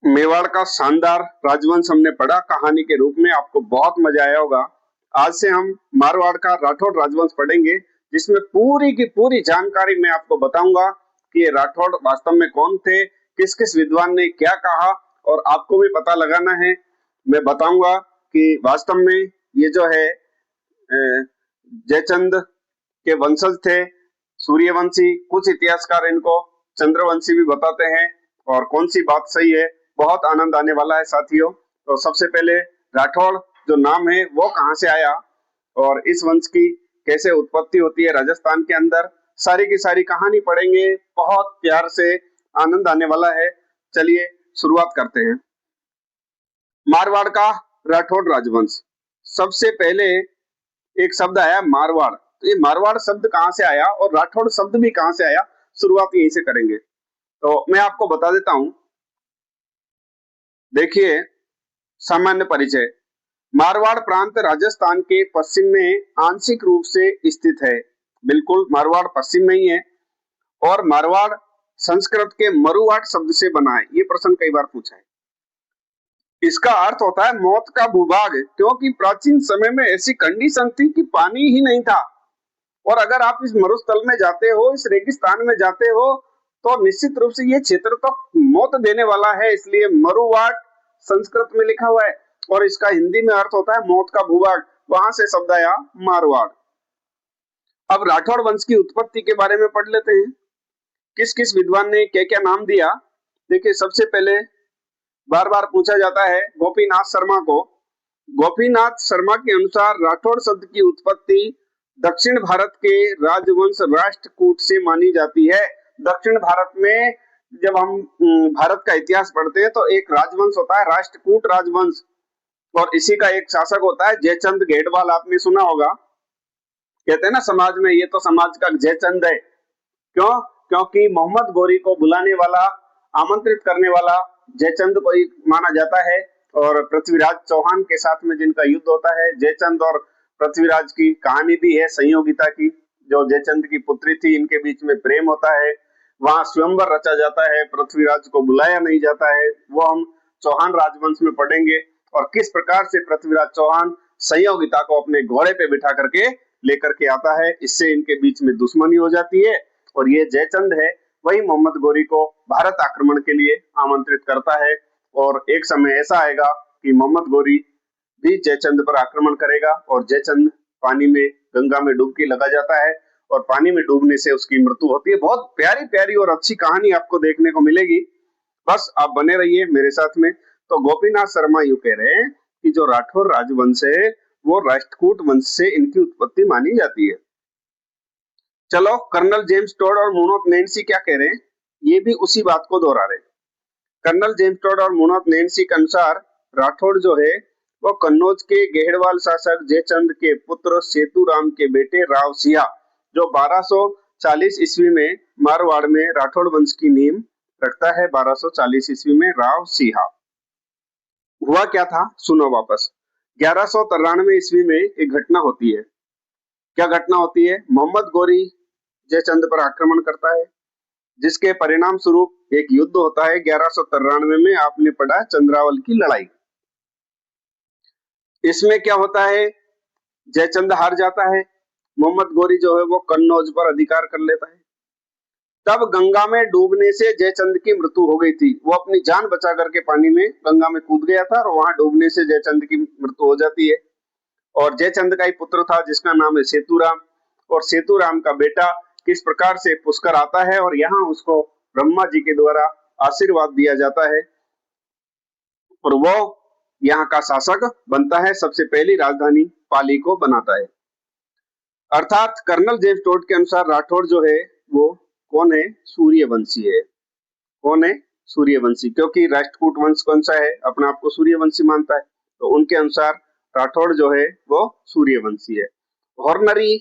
मेवाड़ का शानदार राजवंश हमने पढ़ा कहानी के रूप में, आपको बहुत मजा आया होगा। आज से हम मारवाड़ का राठौड़ राजवंश पढ़ेंगे, जिसमें पूरी की पूरी जानकारी मैं आपको बताऊंगा कि ये राठौड़ वास्तव में कौन थे, किस किस विद्वान ने क्या कहा, और आपको भी पता लगाना है। मैं बताऊंगा कि वास्तव में ये जो है जयचंद के वंशज थे, सूर्यवंशी। कुछ इतिहासकार इनको चंद्रवंशी भी बताते हैं, और कौन सी बात सही है, बहुत आनंद आने वाला है साथियों। तो सबसे पहले राठौड़ जो नाम है वो कहाँ से आया, और इस वंश की कैसे उत्पत्ति होती है राजस्थान के अंदर, सारी की सारी कहानी पढ़ेंगे। बहुत प्यार से, आनंद आने वाला है। चलिए शुरुआत करते हैं। मारवाड़ का राठौड़ राजवंश। सबसे पहले एक शब्द आया मारवाड़। तो ये मारवाड़ शब्द कहाँ से आया और राठौड़ शब्द भी कहाँ से आया, शुरुआत यहीं से करेंगे। तो मैं आपको बता देता हूं। देखिए, सामान्य परिचय। मारवाड़ प्रांत राजस्थान के पश्चिम में आंशिक रूप से स्थित है। बिल्कुल मारवाड़ पश्चिम में ही है। और मारवाड़ संस्कृत के मरुवाड़ शब्द से बना है। ये प्रश्न कई बार पूछा है। इसका अर्थ होता है मौत का भूभाग, क्योंकि प्राचीन समय में ऐसी कंडीशन थी कि पानी ही नहीं था। और अगर आप इस मरुस्थल में जाते हो, इस रेगिस्तान में जाते हो, तो निश्चित रूप से ये क्षेत्र तो मौत देने वाला है। इसलिए मरुवाड़ संस्कृत में लिखा हुआ है, और इसका हिंदी में अर्थ होता है मौत का भूभाग। वहां से शब्द आया मारवाड़। अब राठौड़ वंश की उत्पत्ति के बारे में पढ़ लेते हैं। किस किस विद्वान ने क्या क्या नाम दिया। देखिए, सबसे पहले बार बार पूछा जाता है गोपीनाथ शर्मा को। गोपीनाथ शर्मा के अनुसार राठौड़ शब्द की उत्पत्ति दक्षिण भारत के राजवंश राष्ट्रकूट से मानी जाती है। दक्षिण भारत में जब हम भारत का इतिहास पढ़ते हैं तो एक राजवंश होता है राष्ट्रकूट राजवंश, और इसी का एक शासक होता है जयचंद घेड़वाल। आपने सुना होगा, कहते हैं ना समाज में, ये तो समाज का जयचंद है। क्यों? क्योंकि मोहम्मद गोरी को बुलाने वाला, आमंत्रित करने वाला जयचंद को ही माना जाता है। और पृथ्वीराज चौहान के साथ में जिनका युद्ध होता है, जयचंद और पृथ्वीराज की कहानी भी है संयोगिता की। जो जयचंद की पुत्री थी, इनके बीच में प्रेम होता है। वहां स्वयंवर रचा जाता है, पृथ्वीराज को बुलाया नहीं जाता है। वो हम चौहान राजवंश में पढ़ेंगे, और किस प्रकार से पृथ्वीराज चौहान संयोगिता को अपने घोड़े पे बिठा करके लेकर के आता है। इससे इनके बीच में दुश्मनी हो जाती है, और ये जयचंद है वही मोहम्मद गोरी को भारत आक्रमण के लिए आमंत्रित करता है। और एक समय ऐसा आएगा कि मोहम्मद गोरी भी जयचंद पर आक्रमण करेगा, और जयचंद पानी में, गंगा में डुबकी लगा जाता है, और पानी में डूबने से उसकी मृत्यु होती है। बहुत प्यारी प्यारी और अच्छी कहानी आपको देखने को मिलेगी। बस आप बने रहिए मेरे साथ में। तो गोपीनाथ शर्मा यूं कह रहे हैं कि जो राठौर राजवंश है वो राष्ट्रकूट वंश से इनकी उत्पत्ति मानी जाती है। चलो, कर्नल जेम्स टोड और मुनोत नैन्सी क्या कह रहे हैं, ये भी उसी बात को दोहरा रहे हैं। कर्नल जेम्स टोड और मुनोत नैन्सी के अनुसार राठौड़ जो है वो कन्नौज के गेहड़वाल शासक जयचंद के पुत्र सेतुराम के बेटे राव सिंह, जो 1240 ईस्वी में मारवाड़ में राठौड़ वंश की नींव रखता है। 1240 ईस्वी में राव सिंह। हुआ क्या था, सुनो वापस। 1193 ईस्वी में एक घटना होती है। क्या घटना होती है? मोहम्मद गोरी जयचंद पर आक्रमण करता है, जिसके परिणाम स्वरूप एक युद्ध होता है। 1193 में आपने पढ़ा चंद्रावल की लड़ाई। इसमें क्या होता है, जयचंद हार जाता है। मोहम्मद गोरी जो है वो कन्नौज पर अधिकार कर लेता है। तब गंगा में डूबने से जयचंद की मृत्यु हो गई थी। वो अपनी जान बचा करके पानी में, गंगा में कूद गया था, और वहां डूबने से जयचंद की मृत्यु हो जाती है। और जयचंद का ही पुत्र था जिसका नाम है सेतुराम, और सेतुराम का बेटा किस प्रकार से पुष्कर आता है, और यहाँ उसको ब्रह्मा जी के द्वारा आशीर्वाद दिया जाता है, और वो यहाँ का शासक बनता है। सबसे पहली राजधानी पाली को बनाता है। अर्थात कर्नल जेम्स टोड के अनुसार राठौड़ जो है वो कौन है? सूर्यवंशी है। कौन है? सूर्यवंशी। क्योंकि राष्ट्रकूट वंश कौन सा है, अपने आप को सूर्यवंशी मानता है, तो उनके अनुसार राठौड़ जो है वो सूर्यवंशी है। हॉर्नरी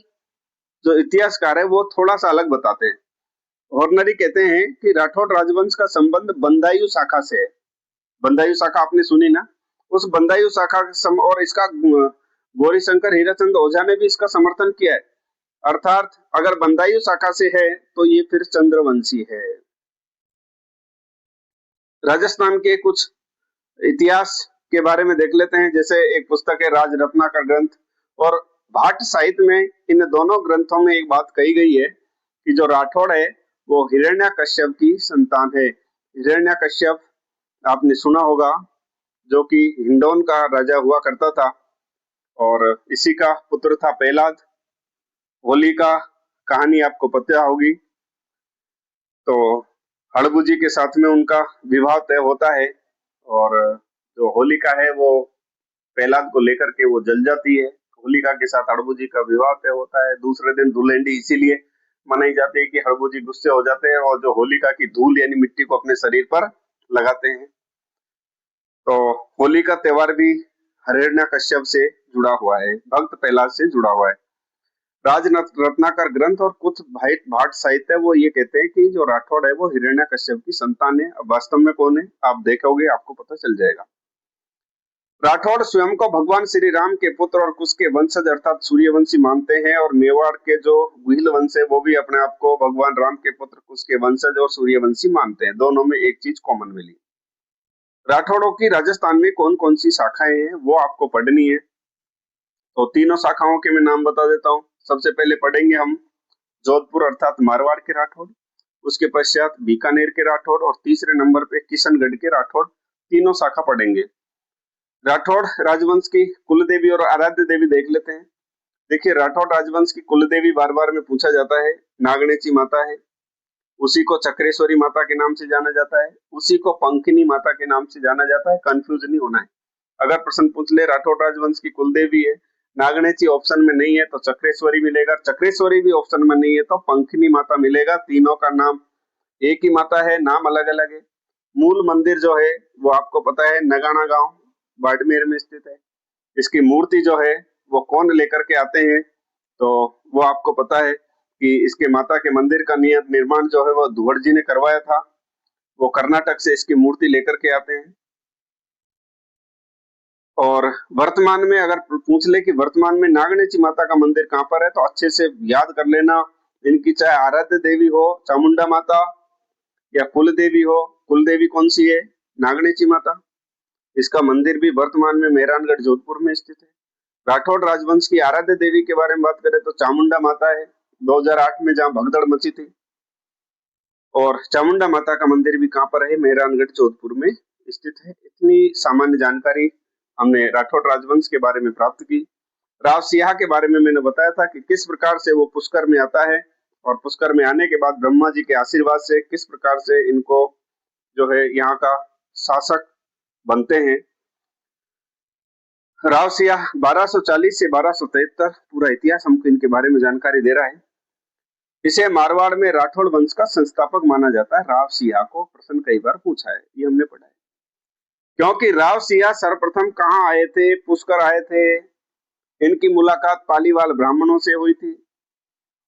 जो इतिहासकार है वो थोड़ा सा अलग बताते हैं। हॉर्नरी कहते हैं कि राठौड़ राजवंश का संबंध बंदायु शाखा से है। बंदायु शाखा आपने सुनी ना, उस बंदायु शाखा और इसका गौरीशंकर हीराचंद ओझा ने भी इसका समर्थन किया है। अर्थात अगर बंदायु शाखा से है तो ये फिर चंद्रवंशी है। राजस्थान के कुछ इतिहास के बारे में देख लेते हैं। जैसे एक पुस्तक है राज रत्नाकर ग्रंथ, और भाट साहित्य में इन दोनों ग्रंथों में एक बात कही गई है कि जो राठौड़ है वो हिरण्यकश्यप की संतान है। हिरण्यकश्यप आपने सुना होगा, जो कि हिंडौन का राजा हुआ करता था, और इसी का पुत्र था प्रहलाद। होली का कहानी आपको पता होगी। तो हड़बू के साथ में उनका विवाह तय होता है, और जो होलिका है वो प्रहलाद को लेकर के वो जल जाती है। होलिका के साथ हड़बू का विवाह तय होता है। दूसरे दिन धुलेंडी इसीलिए मनाई जाती है कि हड़बू गुस्से हो जाते हैं और जो होलिका की धूल यानी मिट्टी को अपने शरीर पर लगाते हैं। तो होली का त्योहार भी हिरण्यकश्यप से जुड़ा हुआ है, भक्त प्रहलाद से जुड़ा हुआ है। राज रत्नाकर ग्रंथ और कुछ भाट साहित्य वो ये कहते हैं कि जो राठौड़ है वो हिरण्यकश्यप की संतान है। अब वास्तव में कौन है आप देखोगे, आपको पता चल जाएगा। राठौड़ स्वयं को भगवान श्री राम के पुत्र और कुश के वंशज अर्थात सूर्यवंशी मानते हैं, और मेवाड़ के जो गुहिल वंश है वो भी अपने आप को भगवान राम के पुत्र कुश के वंशज और सूर्यवंशी मानते हैं। दोनों में एक चीज कॉमन मिली। राठौड़ों की राजस्थान में कौन कौन सी शाखाएं हैं वो आपको पढ़नी है। तो तीनों शाखाओं के मैं नाम बता देता हूँ। सबसे पहले पढ़ेंगे हम जोधपुर अर्थात मारवाड़ के राठौड़, उसके पश्चात बीकानेर के राठौड़, और तीसरे नंबर पे किशनगढ़ के राठौड़। तीनों शाखा पढ़ेंगे। राठौड़ राजवंश की कुल देवी और आराध्य देवी देख लेते हैं। देखिए, राठौड़ राजवंश की कुल देवी बार बार में पूछा जाता है, नागणेची माता है। उसी को चक्रेश्वरी माता के नाम से जाना जाता है, उसी को पंखिनी माता के नाम से जाना जाता है। कंफ्यूज नहीं होना है। अगर प्रश्न पूछ ले राठौड़ राजवंश की कुल देवी है, नागणेची ऑप्शन में नहीं है तो चक्रेश्वरी मिलेगा, चक्रेश्वरी भी ऑप्शन में नहीं है तो पंखिनी माता मिलेगा। तीनों का नाम एक ही माता है, नाम अलग अलग है। मूल मंदिर जो है वो आपको पता है नगाना गांव बाड़मेर में स्थित है। इसकी मूर्ति जो है वो कौन लेकर के आते हैं, तो वो आपको पता है कि इसके माता के मंदिर का निर्माण जो है वो धुवर जी ने करवाया था। वो कर्नाटक से इसकी मूर्ति लेकर के आते हैं। और वर्तमान में अगर पूछ ले कि वर्तमान में नागणेची माता का मंदिर कहाँ पर है, तो अच्छे से याद कर लेना। इनकी चाहे आराध्य देवी हो चामुंडा माता या कुल देवी हो, कुल देवी कौन सी है? नागणेची माता। इसका मंदिर भी वर्तमान में मेहरानगढ़ जोधपुर में स्थित है। राठौड़ राजवंश की आराध्य देवी के बारे में बात करें तो चामुंडा माता है, 2008 में जहां भगदड़ मची थी। और चामुंडा माता का मंदिर भी कहां पर है? मेहरानगढ़ जोधपुर में स्थित है। इतनी सामान्य जानकारी हमने राठौड़ राजवंश के बारे में प्राप्त की। राव सिंह के बारे में मैंने बताया था कि किस प्रकार से वो पुष्कर में आता है, और पुष्कर में आने के बाद ब्रह्मा जी के आशीर्वाद से किस प्रकार से इनको जो है यहाँ का शासक बनते हैं। राव सिंह 1240 से 1273 पूरा इतिहास हमको इनके बारे में जानकारी दे रहा है। इसे मारवाड़ में राठौड़ वंश का संस्थापक माना जाता है। राव सिंह को प्रश्न कई बार पूछा है, ये हमने पढ़ा है। क्योंकि राव सिंह सर्वप्रथम कहाँ आए थे? पुष्कर आए थे। इनकी मुलाकात पालीवाल ब्राह्मणों से हुई थी,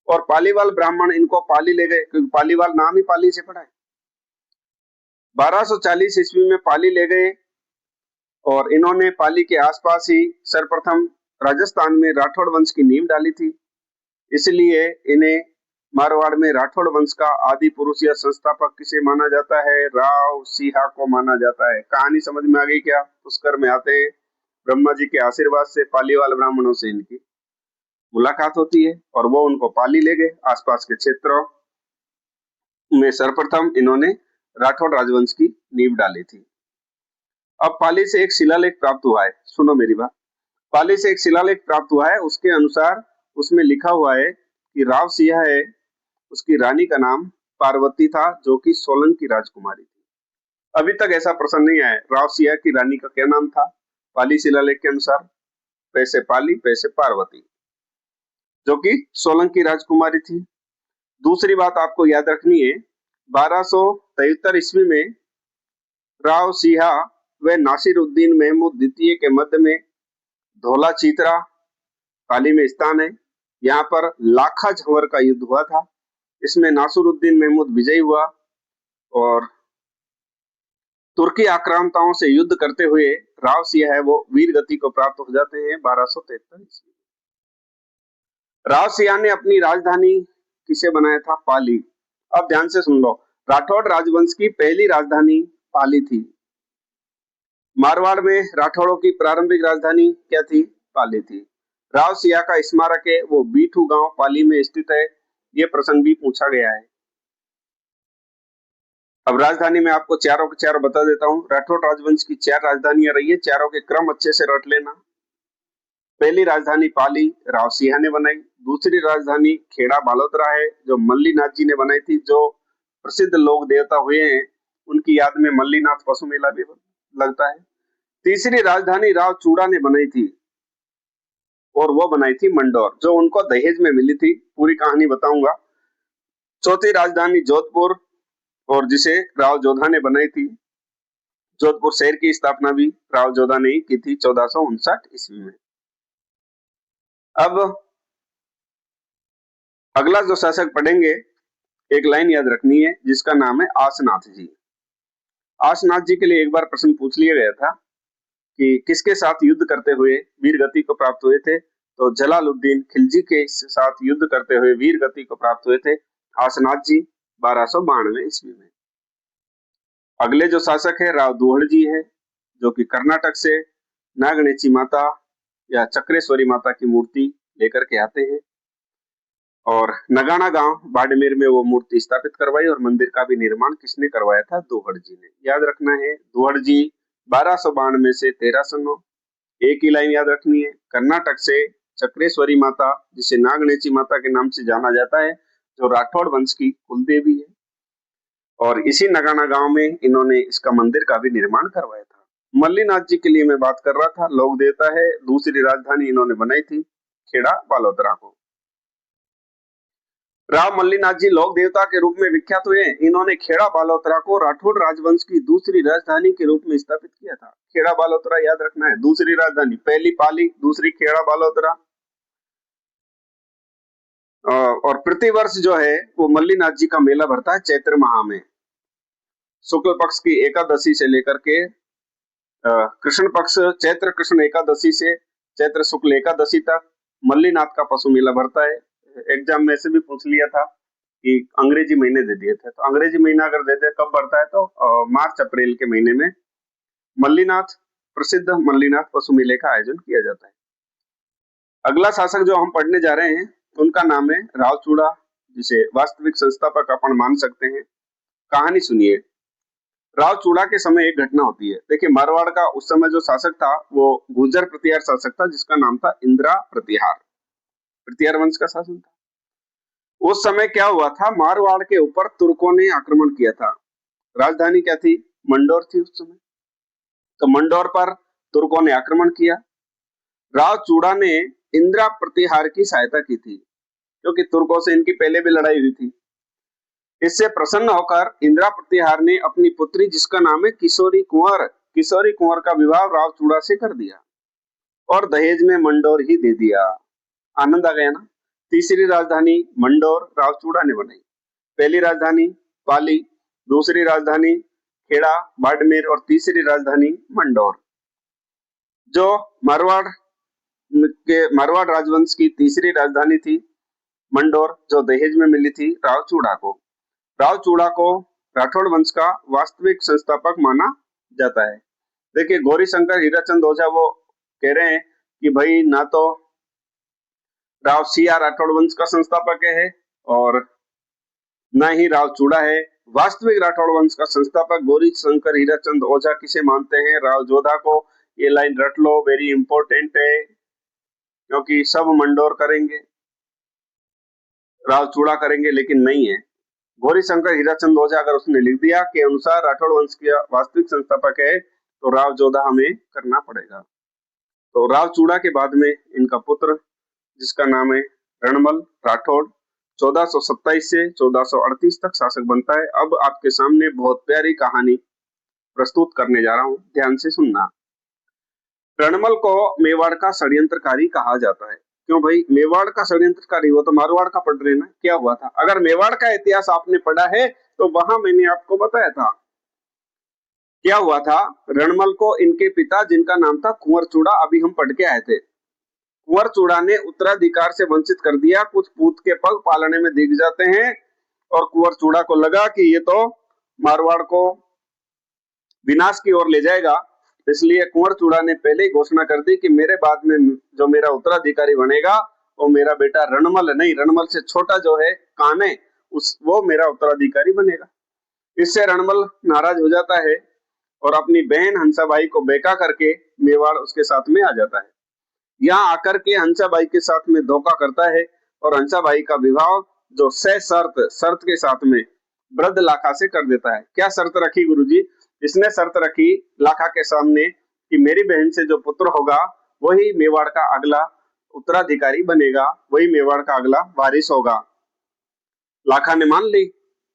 और पालीवाल ब्राह्मण इनको पाली ले गए, क्योंकि पालीवाल नाम ही पाली से पड़ा है। 1240 ईस्वी में पाली ले गए, और इन्होंने पाली के आसपास ही सर्वप्रथम राजस्थान में राठौड़ वंश की नींव डाली थी। इसलिए इन्हें मारवाड़ में राठौड़ वंश का आदि पुरुष या संस्थापक किसे माना जाता है? राव सिंह को माना जाता है। कहानी समझ में आ गई क्या? पुष्कर में आते हैं, ब्रह्मा जी के आशीर्वाद से पालीवाल ब्राह्मणों से इनकी मुलाकात होती है, और वो उनको पाली ले गए। आसपास के क्षेत्रों में सर्वप्रथम इन्होंने राठौड़ राजवंश की नींव डाली थी। अब पाली से एक शिलालेख प्राप्त हुआ है, सुनो मेरी बात। पाली से एक शिलालेख प्राप्त हुआ है, उसके अनुसार उसमें लिखा हुआ है कि राव सिंह है, उसकी रानी का नाम पार्वती था, जो कि सोलंकी राजकुमारी थी। अभी तक ऐसा प्रश्न नहीं आया राव सिंह की रानी का क्या नाम था। पाली शिलालेख के अनुसार पैसे पाली पैसे पार्वती, जो कि सोलंकी राजकुमारी थी। दूसरी बात आपको याद रखनी है, 1273 ईस्वी में राव सिंह व नासिरुद्दीन महमूद द्वितीय के मध्य में धौला चीतरा पाली में स्थान है। यहाँ पर लाखा झंवर का युद्ध हुआ था। इसमें नासिरुद्दीन महमूद विजयी हुआ, और तुर्की आक्रांताओं से युद्ध करते हुए राव सिंह है वो वीर गति को प्राप्त हो जाते हैं 1273 ईस्वी। राव सिंह ने अपनी राजधानी किसे बनाया था? पाली। अब ध्यान से सुन लो, राठौड़ राजवंश की पहली राजधानी पाली थी। मारवाड़ में राठौड़ों की प्रारंभिक राजधानी क्या थी? पाली थी। राव सिया का स्मारक है वो बीठू गांव पाली में स्थित है। ये प्रश्न भी पूछा गया है। अब राजधानी में आपको चारों के चारों बता देता हूँ। राठौड़ राजवंश की 4 राजधानियां रही है, चारों के क्रम अच्छे से रट लेना। पहली राजधानी पाली राव सिंह ने बनाई। दूसरी राजधानी खेड़ा बालोतरा है जो मल्लीनाथ जी ने बनाई थी, जो प्रसिद्ध लोक देवता हुए हैं उनकी याद में मल्लीनाथ पशु मेला भी लगता है। तीसरी राजधानी राव चूड़ा ने बनाई थी और वो बनाई थी मंडौर, जो उनको दहेज में मिली थी। पूरी कहानी बताऊंगा। चौथी राजधानी जोधपुर और जिसे राव जोधा ने बनाई थी। जोधपुर शहर की स्थापना भी राव जोधा ने की थी 1459 ईस्वी में। अब अगला जो शासक पढ़ेंगे, एक लाइन याद रखनी है जिसका नाम है आसनाथ जी। आसनाथ जी के लिए एक बार प्रश्न पूछ लिया गया था कि किसके साथ युद्ध करते हुए वीर गति को प्राप्त हुए थे, तो जलालुद्दीन खिलजी के साथ युद्ध करते हुए वीर गति को प्राप्त हुए थे आसनाथ जी 1292 ईस्वी में। अगले जो शासक है राव दुहड़ जी है, जो कि कर्नाटक से नागणेची माता या चक्रेश्वरी माता की मूर्ति लेकर के आते हैं और नगाना गांव बाड़मेर में वो मूर्ति स्थापित करवाई और मंदिर का भी निर्माण किसने करवाया था? दुहड़ जी ने। याद रखना है दुहड़ जी 1292 से 1309। एक ही लाइन याद रखनी है। कर्नाटक से चक्रेश्वरी माता जिसे नागणेची माता के नाम से जाना जाता है, जो राठौड़ वंश की कुलदेवी है, और इसी नगाना गांव में इन्होंने इसका मंदिर का भी निर्माण करवाया था। मल्लीनाथ जी के लिए मैं बात कर रहा था, लोक देवता है। दूसरी राजधानी इन्होंने बनाई थी खेड़ा बालोतरा को। राव मल्लीनाथ जी लोक देवता के रूप में विख्यात हुए। इन्होंने खेड़ा बालोतरा को राठौड़ राजवंश की दूसरी राजधानी के रूप में स्थापित किया था। खेड़ा बालोतरा याद रखना है। दूसरी राजधानी, पहली पाली, दूसरी खेड़ा बालोतरा। और प्रतिवर्ष जो है वो मल्लीनाथ जी का मेला भरता है चैत्र माह में। शुक्ल पक्ष की एकादशी से लेकर के कृष्ण पक्ष चैत्र कृष्ण एकादशी से चैत्र शुक्ल एकादशी तक मल्लीनाथ का पशु मेला भरता है। एग्जाम में से भी पूछ लिया था कि अंग्रेजी महीने दे दिए थे, तो अंग्रेजी महीना अगर देते कब भरता है तो मार्च अप्रैल के महीने में मल्लीनाथ, प्रसिद्ध मल्लीनाथ पशु मेले का आयोजन किया जाता है। अगला शासक जो हम पढ़ने जा रहे हैं उनका नाम है राव चूड़ा, जिसे वास्तविक संस्थापक अपन मान सकते हैं। कहानी सुनिए। राव चूड़ा के समय एक घटना होती है। देखिए मारवाड़ का उस समय जो शासक था वो गुर्जर प्रतिहार शासक था, जिसका नाम था इंदिरा प्रतिहार। प्रतिहार वंश का शासन था। उस समय क्या हुआ था, मारवाड़ के ऊपर तुर्कों ने आक्रमण किया था। राजधानी क्या थी? मंडौर थी उस समय। तो मंडौर पर तुर्कों ने आक्रमण किया। राव चूड़ा ने इंदिरा प्रतिहार की सहायता की थी, क्योंकि तुर्कों से इनकी पहले भी लड़ाई हुई थी। इससे प्रसन्न होकर इंदिरा प्रतिहार ने अपनी पुत्री, जिसका नाम है किशोरी कुंवर का विवाह राव चूड़ा से कर दिया और दहेज में मंडौर ही दे दिया। आनंद आ गया ना। तीसरी राजधानी मंडौर राव चूड़ा ने बनाई। पहली राजधानी पाली, दूसरी राजधानी खेड़ा बाड़मेर और तीसरी राजधानी मंडौर। जो मारवाड़ राजवंश की तीसरी राजधानी थी मंडौर, जो दहेज में मिली थी राव चूड़ा को। राव चूड़ा को राठौड़ वंश का वास्तविक संस्थापक माना जाता है। देखिए गौरी शंकर हीराचंद ओझा वो कह रहे हैं कि भाई ना तो राव सिया राठौड़ वंश का संस्थापक है और न ही राव चूड़ा है। वास्तविक राठौड़ वंश का संस्थापक गौरी शंकर हीराचंद ओझा किसे मानते हैं? राव जोधा को। ये लाइन रट लो, वेरी इंपॉर्टेंट है, क्योंकि सब मंडौर करेंगे, राव चूड़ा करेंगे लेकिन नहीं है। गौरी शंकर हीराचंद ओझा अगर उसने लिख दिया के अनुसार राठौड़ वंश का वास्तविक संस्थापक है, तो राव जोधा हमें करना पड़ेगा। तो राव चूड़ा के बाद में इनका पुत्र, जिसका नाम है रणमल राठौड़, 1427 से 1438 तक शासक बनता है। अब आपके सामने बहुत प्यारी कहानी प्रस्तुत करने जा रहा हूं, ध्यान से सुनना। रणमल को मेवाड़ का षड्यंत्रकारी कहा जाता है। क्यों भाई? मेवाड़ का षड्यंत्रकारी, वो तो मारवाड़ का पढ़ रहे ना। क्या हुआ था? अगर मेवाड़ का इतिहास आपने पढ़ा है तो वहां मैंने आपको बताया था क्या हुआ था। रणमल को इनके पिता, जिनका नाम था कुंवर चूड़ा, अभी हम पढ़ के आए थे, कुंवर चूड़ा ने उत्तराधिकार से वंचित कर दिया। कुछ पूत के पग पालने में दिख जाते हैं और कुंवर चूड़ा को लगा कि ये तो मारवाड़ को विनाश की ओर ले जाएगा। इसलिए कुंवर चूड़ा ने पहले ही घोषणा कर दी कि मेरे बाद में जो मेरा उत्तराधिकारी बनेगा वो मेरा बेटा रणमल नहीं, रणमल से छोटा जो है कान्हे, वो मेरा उत्तराधिकारी बनेगा। इससे रणमल नाराज हो जाता है और अपनी बहन हंसाबाई को बेका करके मेवाड़ उसके साथ में आ जाता है। यहाँ आकर के हंसाबाई के साथ में धोखा करता है और हंसाबाई का विवाह जो शर्त के साथ में वृद्ध लाखा से कर देता है। क्या शर्त रखी गुरुजी? इसने शर्त रखी लाखा के सामने कि मेरी बहन से जो पुत्र होगा वही मेवाड़ का अगला उत्तराधिकारी बनेगा, वही मेवाड़ का अगला वारिस होगा। लाखा ने मान ली।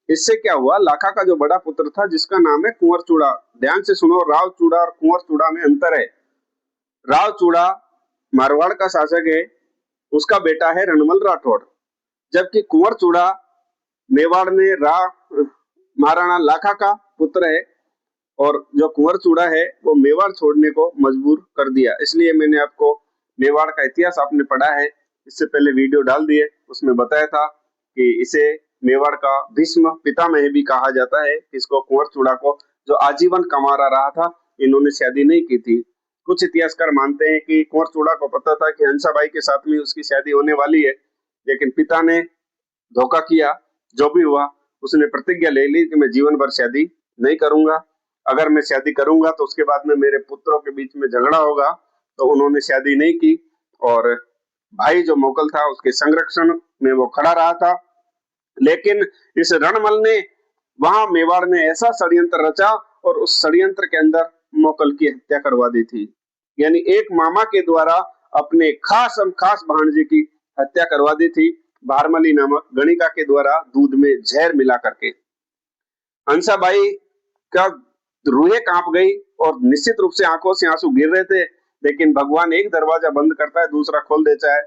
इससे क्या हुआ, लाखा का जो बड़ा पुत्र था जिसका नाम है कुंवर चूड़ा, ध्यान से सुनो, राव चूड़ा और कुंवर चूड़ा में अंतर है। राव चूड़ा मारवाड़ का शासक है, उसका बेटा है रणमल राठौड़, जबकि कुंवर चूड़ा मेवाड़ में महाराणा लाखा का पुत्र है और जो कुंवर चूड़ा है वो मेवाड़ छोड़ने को मजबूर कर दिया। इसलिए मैंने आपको मेवाड़ का इतिहास आपने पढ़ा है, इससे पहले वीडियो डाल दिए, उसमें बताया था कि इसे मेवाड़ का भीष्म पितामह भी कहा जाता है। इसको कुंवर चूड़ा को जो आजीवन कमारा रहा था, इन्होंने शादी नहीं की थी। कुछ इतिहासकार मानते हैं कि कुंवर चूड़ा को पता था कि हंसाबाई के साथ में उसकी शादी होने वाली है, लेकिन पिता ने धोखा किया। जो भी हुआ, उसने प्रतिज्ञा ले ली कि मैं जीवन भर शादी नहीं करूंगा, अगर मैं शादी करूंगा तो उसके बाद में मेरे पुत्रों के बीच में झगड़ा होगा। तो उन्होंने शादी नहीं की और भाई जो मोकल था उसके संरक्षण में वो खड़ा रहा था। लेकिन इस रणमल ने वहां मेवाड़ में ऐसा षड्यंत्र रचा और उस षड्यंत्र के अंदर मोकल की हत्या करवा दी थी। यानी एक मामा के द्वारा अपने खास भांजे की हत्या करवा दी थी, भारमली नामक गणिका के द्वारा दूध में जहर मिला करके। हंसाबाई का रूहें कांप गई और निश्चित रूप से आंखों से आंसू गिर रहे थे, लेकिन भगवान एक दरवाजा बंद करता है, दूसरा खोल देता है।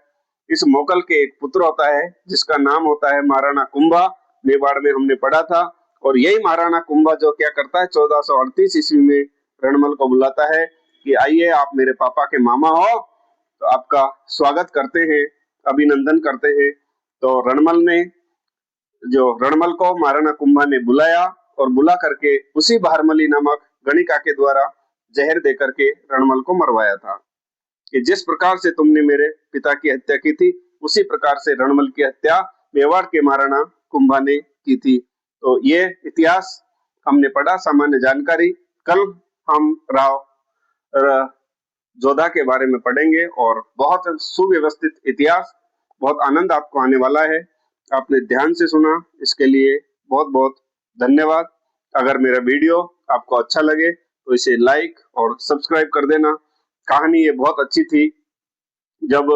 इस मोकल के एक पुत्र होता है जिसका नाम होता है महाराणा कुंभा, मेवाड़ में हमने पढ़ा था। और यही महाराणा कुंभा जो क्या करता है, 1438 ईस्वी में रणमल को बुलाता है कि आइए, आप मेरे पापा के मामा हो, तो आपका स्वागत करते हैं, अभिनंदन करते हैं। तो रणमल को महाराणा कुंभा ने बुलाया और बुला करके उसी भारमली नामक गणिका के द्वारा जहर दे करके रणमल को मरवाया था कि जिस प्रकार से तुमने मेरे पिता की हत्या की थी, उसी प्रकार से रणमल की हत्या मेवाड़ के महाराणा कुंभा ने की थी। तो ये इतिहास हमने पढ़ा, सामान्य जानकारी। कल हम राव जोधा के बारे में पढ़ेंगे और बहुत सुव्यवस्थित इतिहास, बहुत आनंद आपको आने वाला है। आपने ध्यान से सुना, इसके लिए बहुत बहुत धन्यवाद। अगर मेरा वीडियो आपको अच्छा लगे तो इसे लाइक और सब्सक्राइब कर देना। कहानी ये बहुत अच्छी थी। जब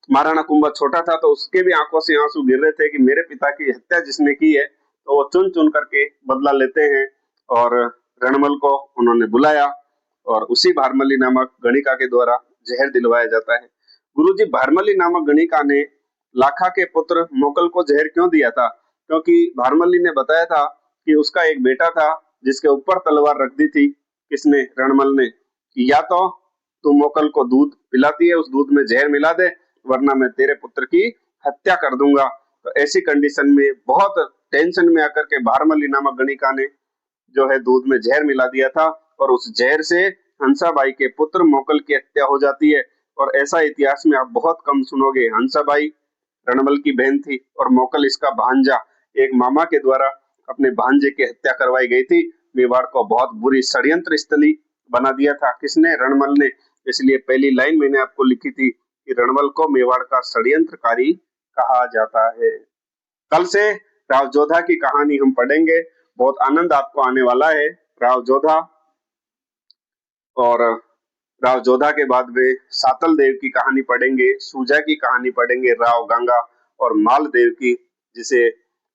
महाराणा कुंभा छोटा था तो उसके भी आंखों से आंसू गिर रहे थे कि मेरे पिता की हत्या जिसने की है, तो वो चुन चुन करके बदला लेते हैं। और रणमल को उन्होंने बुलाया और उसी भारमली नामक गणिका के द्वारा जहर दिलवाया जाता है। गुरुजी, भारमली नामक गणिका ने लाखा के पुत्र मोकल को जहर क्यों दिया था? क्योंकि भारमली ने बताया था कि उसका एक बेटा था जिसके ऊपर तलवार रख दी थी, किसने? रणमल ने, कि या तो तू मोकल को दूध पिलाती है, उस दूध में जहर मिला दे, वरना मैं तेरे पुत्र की हत्या कर दूंगा। तो ऐसी कंडीशन में बहुत टेंशन में आकर के भारमली नामक गणिका ने जो है दूध में जहर मिला दिया था और उस जहर से हंसाबाई के पुत्र मोकल की हत्या हो जाती है। और ऐसा इतिहास में आप बहुत कम सुनोगे। हंसाबाई रणमल की बहन थी और मोकल इसका भांजा, एक मामा के द्वारा अपने भांजे की हत्या करवाई गई थी। मेवाड़ को बहुत बुरी षड्यंत्र स्थली बना दिया था, किसने? रणमल ने। इसलिए पहली लाइन मैंने आपको लिखी थी कि रणमल को मेवाड़ का षड्यंत्रकारी कहा जाता है। कल से राव जोधा की कहानी हम पढ़ेंगे, बहुत आनंद आपको आने वाला है। राव जोधा, और राव जोधा के बाद में सातल देव की कहानी पढ़ेंगे, सूजा की कहानी पढ़ेंगे, राव गंगा और मालदेव की, जिसे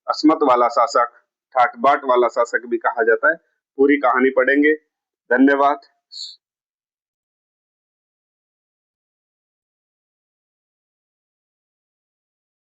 अस्मत वाला शासक, ठाट बाट वाला शासक भी कहा जाता है, पूरी कहानी पढ़ेंगे। धन्यवाद।